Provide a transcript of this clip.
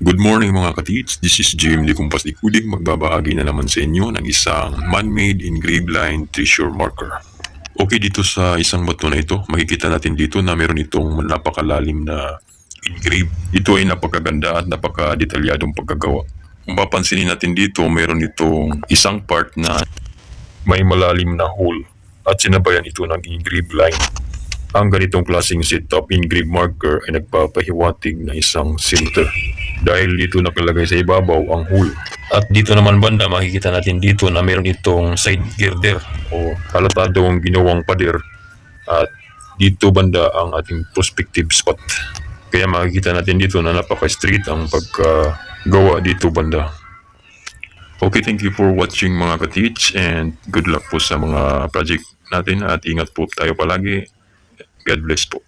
Good morning mga katits, this is Jim Di Kumpas Di Kudig, magbabahagi na naman sa inyo ng isang man-made engraved line treasure marker. Okay, dito sa isang bato na ito, makikita natin dito na meron itong napakalalim na engrave. Ito ay napakaganda at napakadetalyadong pagkagawa. Kung papansinin natin dito, meron itong isang part na may malalim na hole at sinabayan ito ng engraved line. Ang ganitong klaseng setup engraved marker ay nagpapahiwatig na isang center dahil dito nakalagay sa ibabaw ang hole. At dito naman banda makikita natin dito na meron itong side girder o halatadong ginawang pader at dito banda ang ating prospective spot. Kaya makikita natin dito na napaka-straight ang pagkagawa dito banda. Okay, thank you for watching mga ka-teach and good luck po sa mga project natin at ingat po tayo palagi. God bless po.